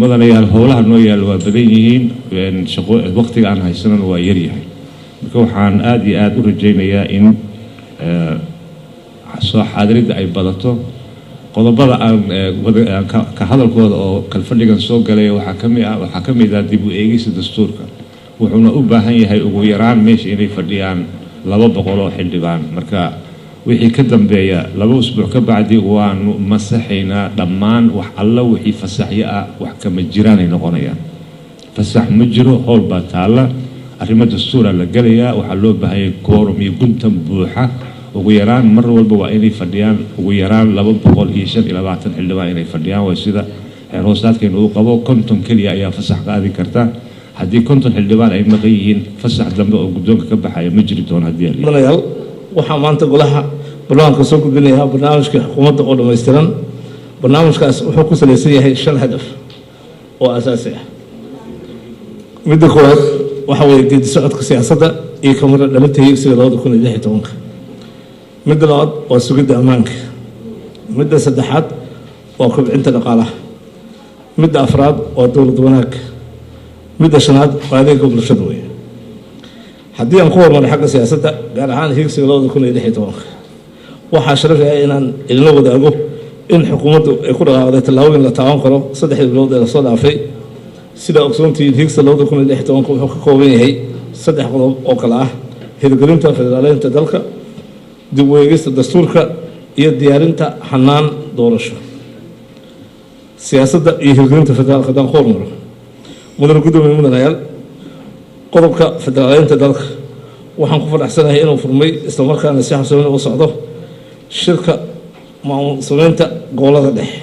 mudanayaal howlaha noo yaal waa badan yihiin waqtiga aan haysanana waa yar yahay marka waxaan aad iyo aad u rajaynayaa in soo xaadiridda ay badato qodobada aan ka hadalkooda oo kalfadhigan soo galay waxaa ka mid ah dib u eegista dastuurka wuxuuna u baahan yahay ugu yaraan meesha inay fadhiyaan 200 oo xildhibaan marka wixii ka dambeeya 2 usbuuc ka bacdi waanu masaxaynaa dhammaan wax alla wixii fasaxyo ah wax kama jiraan ay noqonayaan fasax ma jiro howl baa taala arrimo dastuura la galayaa waxaa loo baahan yahay quorum iyo guntan buuxa ugu yaraan mar walba waa inay fadhiyaan ugu yaraan 225 xildhibaan inay fadhiyaan waa sida heer hoosaadkeenu uu qabo 50 kaliya ayaa fasax qaadi karta haddii 50 xildhibaan ay maqan yihiin fasax dambe oo guddoonka ka baxaya ma jiri doono haddii mudanayaal waxaa maanta golaha barnaamijka soo gudbinayaa barnaamijka xukuumadda oo dhammaystiran barnaamijkaas wuxuu ku salaysan yahay 5 hadaf oo asaasi ah midda koowaad waxa weeye geedi socodka siyaasadda iyo kamida dhalinta higsiga 2016 midda labaad waa sugidda ammaanka midda saddexaad waa kobcinta dhaqaalaha midda afraad waa dowlad wanaag midda shanaad waa adeegga bulshada weeye haddii aan ku hormarno xagga siyaasadda gaar ahaan higsiga 2016 waxaa sharaf ah inaan idinla wadaago in xukuumaddu ay ku dhaqaaqday tallaabooyin la taaban karo 3 bilood ee lasoo dhaafay sida ogsoontiin higsiga 2016 wuxuu ka kooban yahay 3 qodob oo kale ah hirgelinta federaaleynta dalka dib u eegista dastuurka iyo diyaarinta xanaan doorasho siyaasadda iyo hirgelinta federaalka haddaan ku hormaro mudane guddoomiye mudanayaal qodobka federaaleynta dalka waxaan ku faraxsanahay inuu furmay islamarkaana si xasuusin u socdo shirka maamul samaynta gobolada dhexe